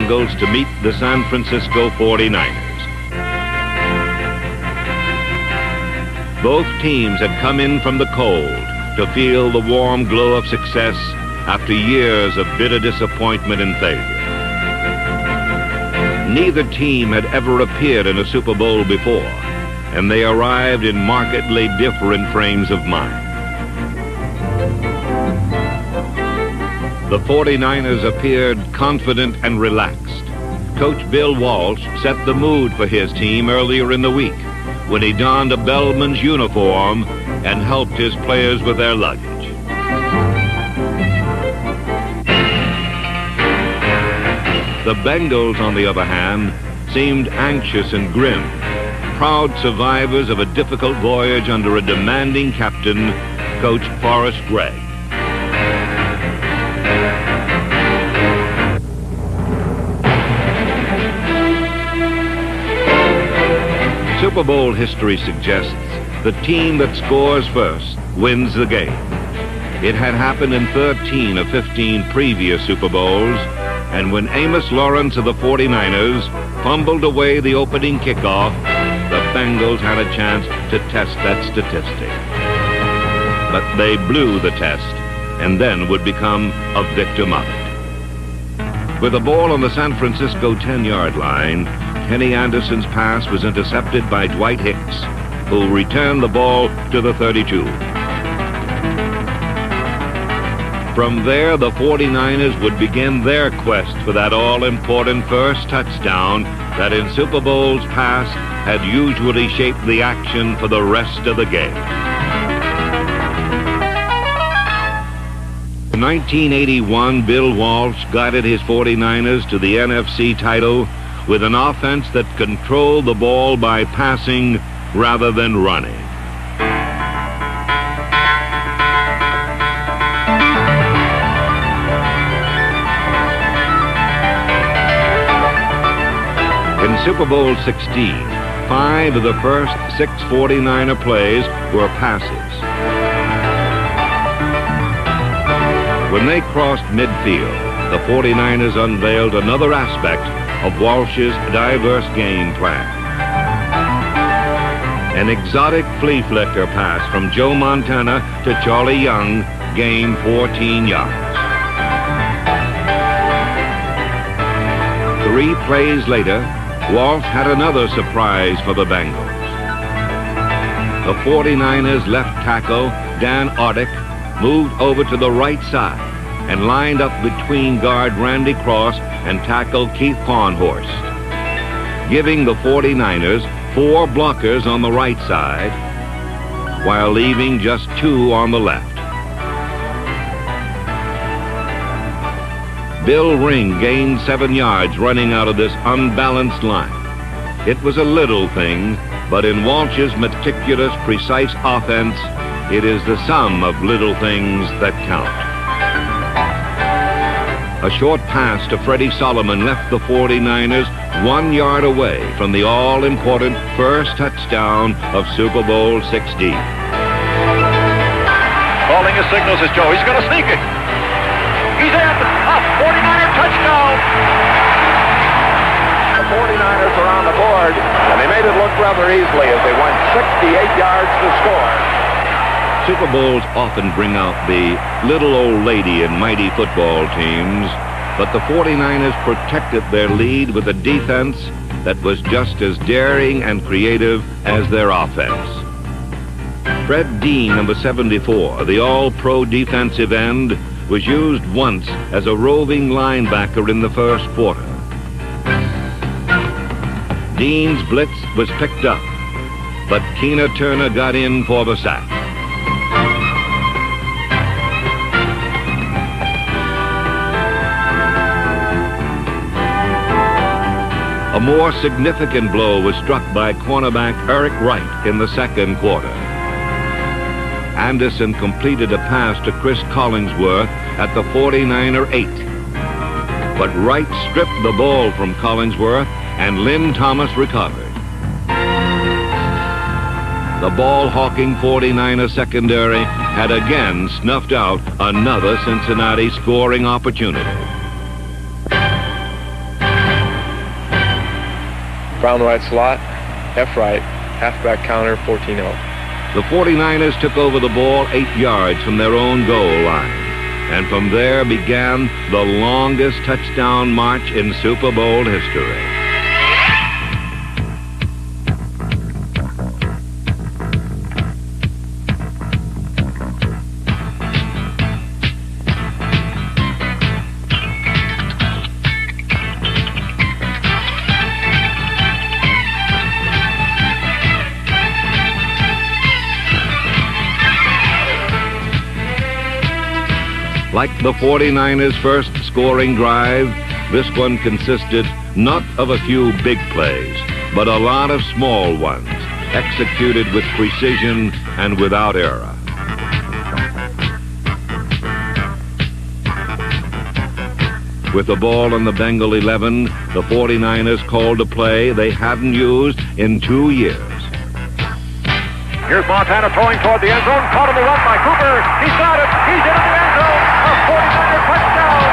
Bengals to meet the San Francisco 49ers. Both teams had come in from the cold to feel the warm glow of success after years of bitter disappointment and failure. Neither team had ever appeared in a Super Bowl before, and they arrived in markedly different frames of mind. The 49ers appeared confident and relaxed. Coach Bill Walsh set the mood for his team earlier in the week when he donned a bellman's uniform and helped his players with their luggage. The Bengals, on the other hand, seemed anxious and grim, proud survivors of a difficult voyage under a demanding captain, Coach Forrest Gregg. Super Bowl history suggests the team that scores first wins the game. It had happened in 13 of 15 previous Super Bowls, and when Amos Lawrence of the 49ers fumbled away the opening kickoff, the Bengals had a chance to test that statistic. But they blew the test and then would become a victim of it. With the ball on the San Francisco 10-yard line, Kenny Anderson's pass was intercepted by Dwight Hicks, who returned the ball to the 32. From there, the 49ers would begin their quest for that all-important first touchdown that in Super Bowls past had usually shaped the action for the rest of the game. In 1981, Bill Walsh guided his 49ers to the NFC title with an offense that controlled the ball by passing rather than running. In Super Bowl 16, 5 of the first 6 49er plays were passes. When they crossed midfield, the 49ers unveiled another aspect of Walsh's diverse game plan. An exotic flea flicker pass from Joe Montana to Charlie Young gained 14 yards. 3 plays later, Walsh had another surprise for the Bengals. The 49ers left tackle Dan Audick moved over to the right side and lined up between guard Randy Cross and tackle Keith Farnhorst, giving the 49ers 4 blockers on the right side while leaving just 2 on the left. Bill Ring gained 7 yards running out of this unbalanced line. It was a little thing, but in Walsh's meticulous, precise offense, it is the sum of little things that count. A short pass to Freddie Solomon left the 49ers 1 yard away from the all-important first touchdown of Super Bowl 16. Calling his signals is Joe. He's going to sneak it. He's in. A 49er touchdown. The 49ers are on the board, and they made it look rather easily as they went 68 yards to score. Super Bowls often bring out the little old lady in mighty football teams, but the 49ers protected their lead with a defense that was just as daring and creative as their offense. Fred Dean, number 74, the all-pro defensive end, was used once as a roving linebacker in the first quarter. Dean's blitz was picked up, but Keena Turner got in for the sack. A more significant blow was struck by cornerback Eric Wright in the second quarter. Anderson completed a pass to Chris Collingsworth at the 49er 8. But Wright stripped the ball from Collingsworth and Lynn Thomas recovered. The ball-hawking 49er secondary had again snuffed out another Cincinnati scoring opportunity. Brown right slot, F right, halfback counter, 14-0. The 49ers took over the ball 8 yards from their own goal line. And from there began the longest touchdown march in Super Bowl history. Like the 49ers' first scoring drive, this one consisted not of a few big plays, but a lot of small ones, executed with precision and without error. With the ball on the Bengal 11, the 49ers called a play they hadn't used in 2 years. Here's Montana throwing toward the end zone. Caught on the run by Cooper. He's got it. He's into the end zone. A 49er touchdown.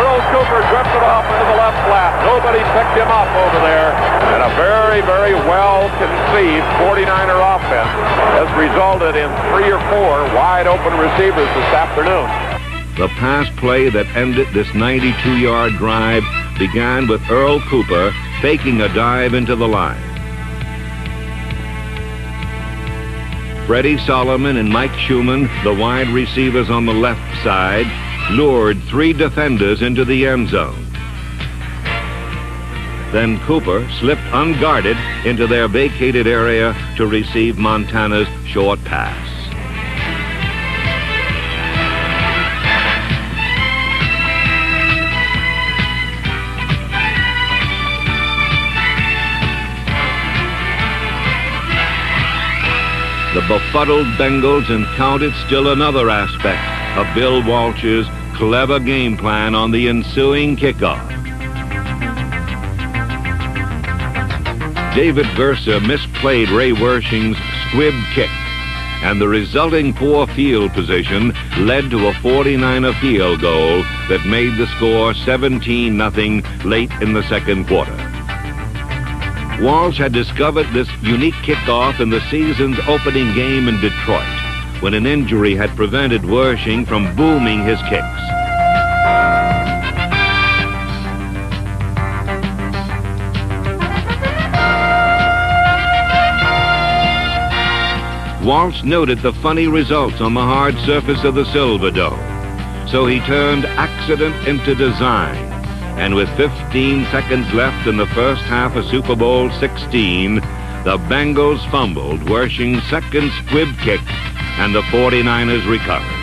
Earl Cooper drifted off into the left flat. Nobody picked him up over there. And a very, very well-conceived 49er offense has resulted in 3 or 4 wide-open receivers this afternoon. The pass play that ended this 92-yard drive began with Earl Cooper faking a dive into the line. Freddie Solomon and Mike Schumann, the wide receivers on the left side, lured 3 defenders into the end zone. Then Cooper slipped unguarded into their vacated area to receive Montana's short pass. The befuddled Bengals encountered still another aspect of Bill Walsh's clever game plan on the ensuing kickoff. David Versa misplayed Ray Wershing's squib kick, and the resulting poor field position led to a 49er field goal that made the score 17-0 late in the second quarter. Walsh had discovered this unique kickoff in the season's opening game in Detroit, when an injury had prevented Wershing from booming his kicks. Walsh noted the funny results on the hard surface of the Silverdome, so he turned accident into design. And with 15 seconds left in the first half of Super Bowl 16, the Bengals fumbled Wershing's second squib kick, and the 49ers recovered.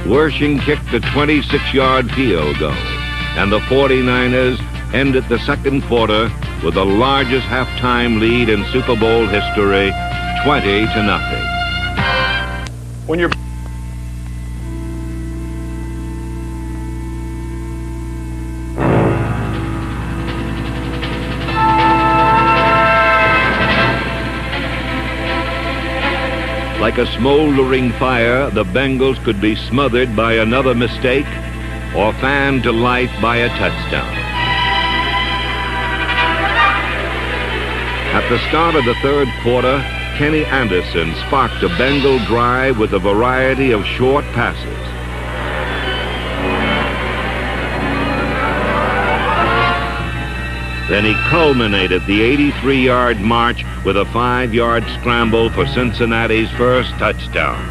Wershing kicked a 26-yard field goal, and the 49ers ended the second quarter with the largest halftime lead in Super Bowl history, 20-0. When you're like a smoldering fire, the Bengals could be smothered by another mistake or fanned to life by a touchdown. At the start of the third quarter, Kenny Anderson sparked a Bengal drive with a variety of short passes. Then he culminated the 83-yard march with a 5-yard scramble for Cincinnati's first touchdown.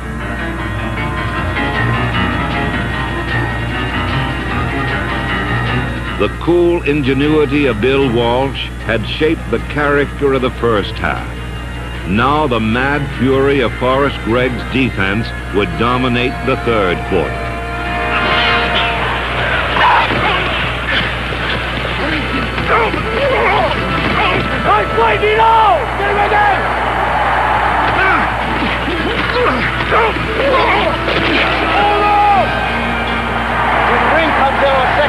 The cool ingenuity of Bill Walsh had shaped the character of the first half. Now the mad fury of Forrest Gregg's defense would dominate the third quarter. Nice play, Dino! Get him again! Hold on! The ring comes in a second.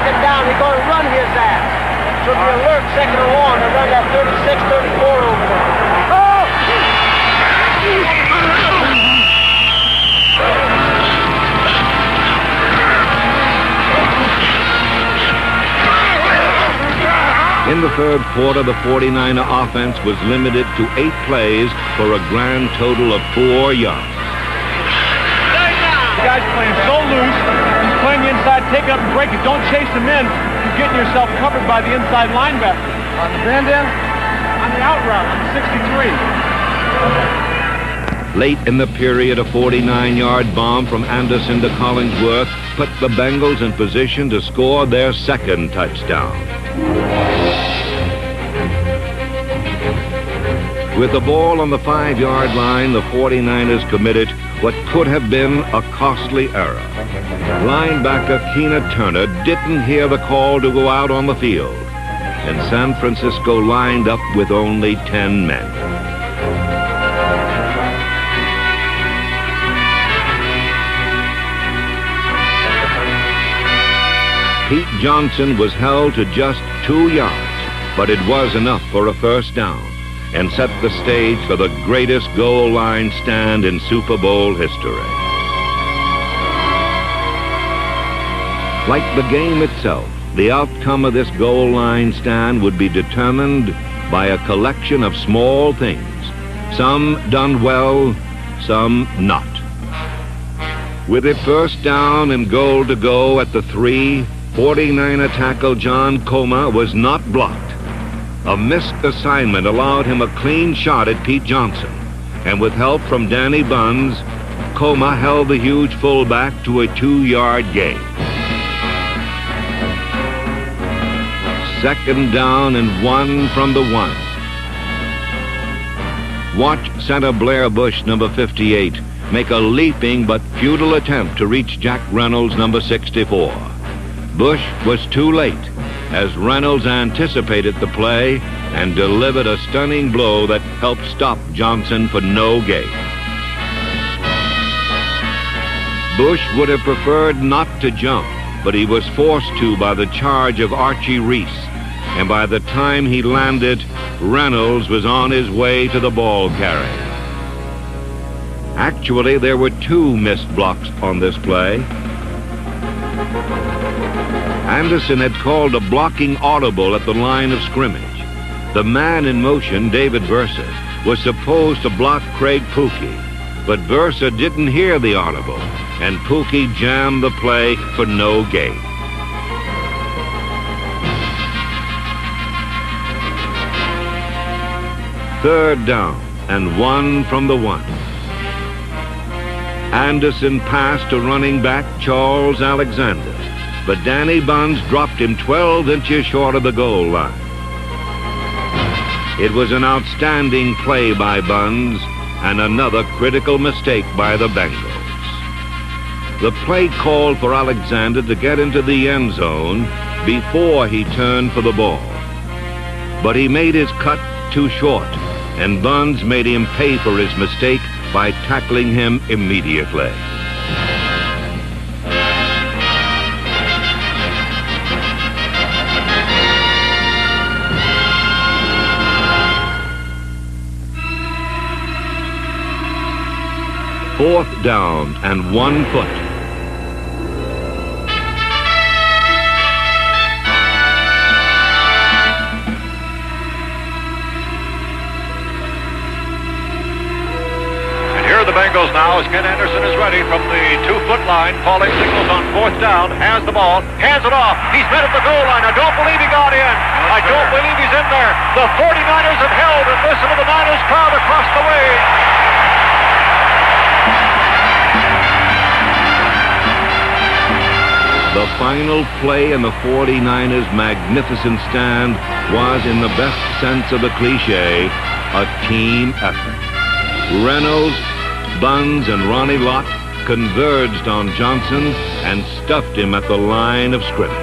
In the third quarter, the 49er offense was limited to 8 plays for a grand total of 4 yards. The guy's playing so loose, he's playing the inside, take it up and break it. Don't chase him in. You're getting yourself covered by the inside linebacker. On the bend in, on the out route, on the 63. Late in the period, a 49-yard bomb from Anderson to Collingsworth put the Bengals in position to score their second touchdown. With the ball on the 5-yard line, the 49ers committed what could have been a costly error. Linebacker Keena Turner didn't hear the call to go out on the field, and San Francisco lined up with only 10 men. Pete Johnson was held to just 2 yards, but it was enough for a first down and set the stage for the greatest goal line stand in Super Bowl history. Like the game itself, the outcome of this goal line stand would be determined by a collection of small things, some done well, some not. With it first down and goal to go at the 3, 49er tackle John Coma was not blocked. A missed assignment allowed him a clean shot at Pete Johnson, and with help from Danny Buns, Coma held the huge fullback to a 2-yard gain. Second down and 1 from the 1. Watch center Blair Bush, number 58, make a leaping but futile attempt to reach Jack Reynolds, number 64. Bush was too late, as Reynolds anticipated the play and delivered a stunning blow that helped stop Johnson for no gain. Bush would have preferred not to jump, but he was forced to by the charge of Archie Reese, and by the time he landed, Reynolds was on his way to the ball carrier. Actually, there were 2 missed blocks on this play. Anderson had called a blocking audible at the line of scrimmage. The man in motion, David Versa, was supposed to block Craig Pookie, but Versa didn't hear the audible, and Pookie jammed the play for no gain. Third down and 1 from the 1. Anderson passed to running back Charles Alexander, but Danny Buns dropped him 12 inches short of the goal line. It was an outstanding play by Buns and another critical mistake by the Bengals. The play called for Alexander to get into the end zone before he turned for the ball. But he made his cut too short, and Buns made him pay for his mistake by tackling him immediately. Fourth down and 1 foot. The Bengals now as Ken Anderson is ready from the 2-foot line. Paulie signals on 4th down, has the ball, hands it off. He's met at the goal line. I don't believe he got in. I don't believe he's in there. The 49ers have held, and listen to the Niners crowd across the way. The final play in the 49ers' magnificent stand was, in the best sense of the cliche, a team effort. Reynolds, Buns, and Ronnie Lott converged on Johnson and stuffed him at the line of scrimmage.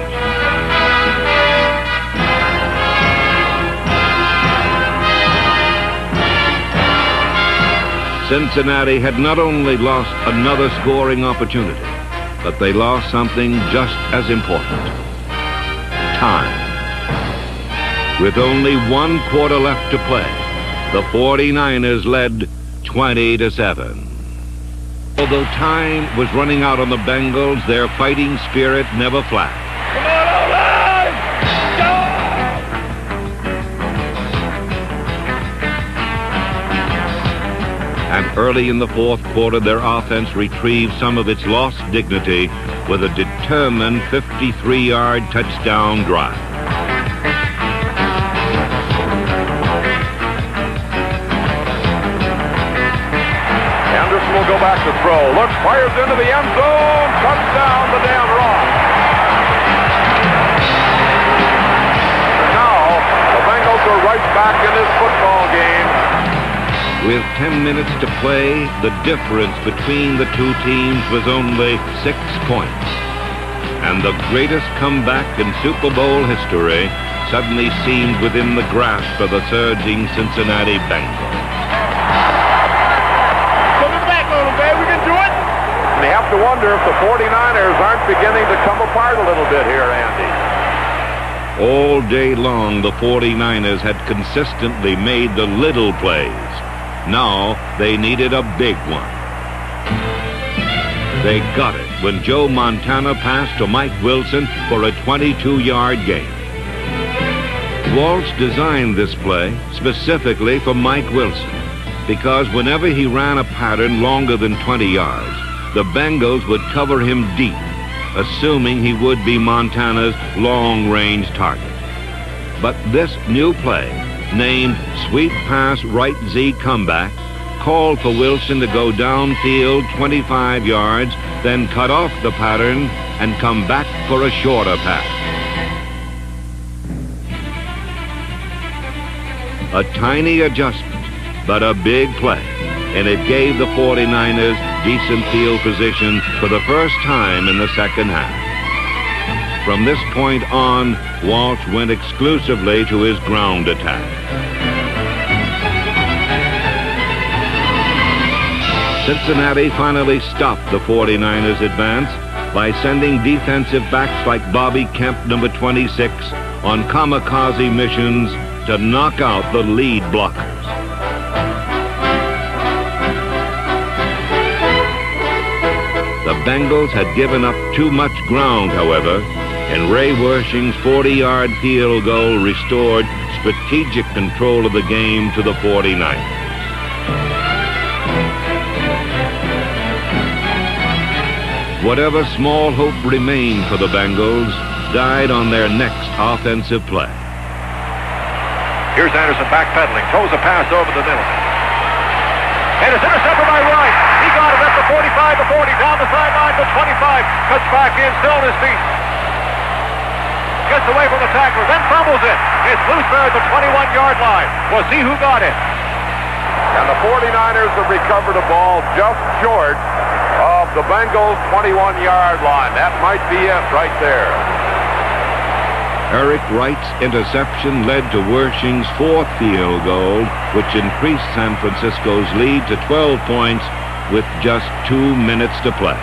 Cincinnati had not only lost another scoring opportunity, but they lost something just as important: time. With only 1 quarter left to play, the 49ers led 20-7. Although time was running out on the Bengals, their fighting spirit never flagged. And early in the fourth quarter, their offense retrieved some of its lost dignity with a determined 53-yard touchdown drive. Anderson will go back to throw. Looks, fires into the end zone. Touchdown to Dan Ross. And now, the Bengals are right back in this football game. With 10 minutes to play, the difference between the two teams was only 6 points. And the greatest comeback in Super Bowl history suddenly seemed within the grasp of the surging Cincinnati Bengals. And you have to wonder if the 49ers aren't beginning to come apart a little bit here, Andy. All day long, the 49ers had consistently made the little plays. Now, they needed a big one. They got it when Joe Montana passed to Mike Wilson for a 22-yard gain. Walsh designed this play specifically for Mike Wilson because whenever he ran a pattern longer than 20 yards, the Bengals would cover him deep, assuming he would be Montana's long-range target. But this new play, named Sweep Pass Right Z Comeback, called for Wilson to go downfield 25 yards, then cut off the pattern and come back for a shorter pass. A tiny adjustment, but a big play, and it gave the 49ers decent field position for the first time in the second half. From this point on, Walsh went exclusively to his ground attack. Cincinnati finally stopped the 49ers' advance by sending defensive backs like Bobby Kemp, number 26, on kamikaze missions to knock out the lead blockers. The Bengals had given up too much ground, however, and Ray Wersching's 40-yard field goal restored strategic control of the game to the 49ers. Whatever small hope remained for the Bengals died on their next offensive play. Here's Anderson backpedaling, throws a pass over the middle. And it's intercepted by Wright. He got it at the 45, the 40, down the sideline to 25. Cuts back in, still on his feet. Gets away from the tackler, then fumbles it. It's loose there at the 21-yard line. We'll see who got it. And the 49ers have recovered a ball just short of the Bengals' 21-yard line. That might be it right there. Eric Wright's interception led to Wersching's fourth field goal, which increased San Francisco's lead to 12 points with just 2 minutes to play.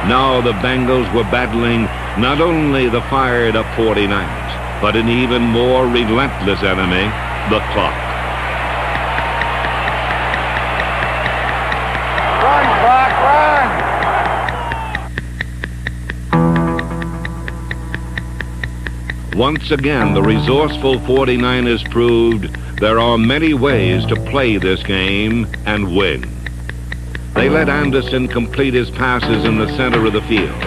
Now the Bengals were battling not only the fired-up 49ers, but an even more relentless enemy, the clock. Run, clock, run! Once again, the resourceful 49ers proved there are many ways to play this game and win. They let Anderson complete his passes in the center of the field,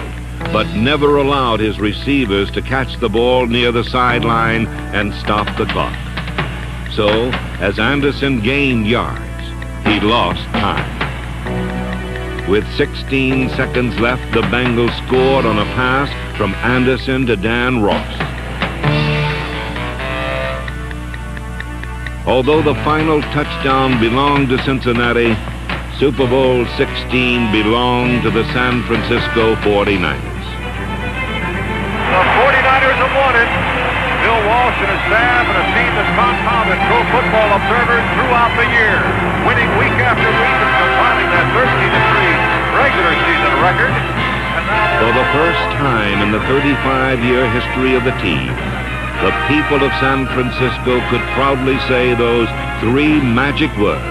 but never allowed his receivers to catch the ball near the sideline and stop the clock. So, as Anderson gained yards, he lost time. With 16 seconds left, the Bengals scored on a pass from Anderson to Dan Ross. Although the final touchdown belonged to Cincinnati, Super Bowl XVI belonged to the San Francisco 49ers. The 49ers have won it. Bill Walsh and his staff and a team that's compounded pro football observers throughout the year, winning week after week and compiling that 13-3 regular season record. For the first time in the 35-year history of the team, the people of San Francisco could proudly say those three magic words: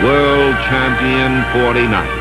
World Champion 49ers.